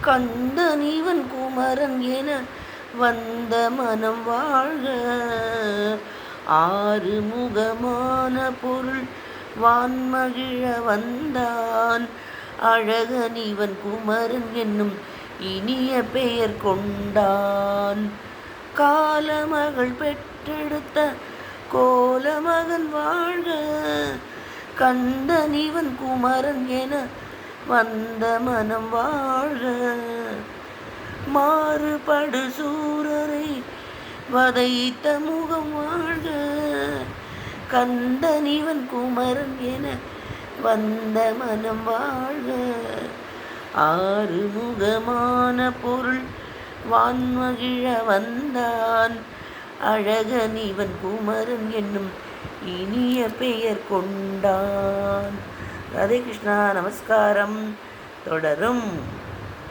கந்தனிவன் குமரன் என வந்த மனம் வாழ்க. ஆறுமுகமான பொருள் வான்மகிழ வந்தான் அழகனிவன் குமரன் என்னும் இனிய பெயர் கொண்டான். காலமகள் பெற்றெடுத்த கோலமகன் வாழ்க. கந்தனிவன் குமரன் என வந்த மனம் வாழ்க. மாறுபடு சூரரை வதைத்த முகம் வாழ்க. கந்தனிவன் குமரன் என வந்த மனம் வாழ்க. ஆறுமுகமான பொருள் வான்மகிழ வந்தான் அழகனிவன் குமரன் என்னும் இனிய பெயர் கொண்டான். ராதே கிருஷ்ணா. நமஸ்காரம். தொடரும்.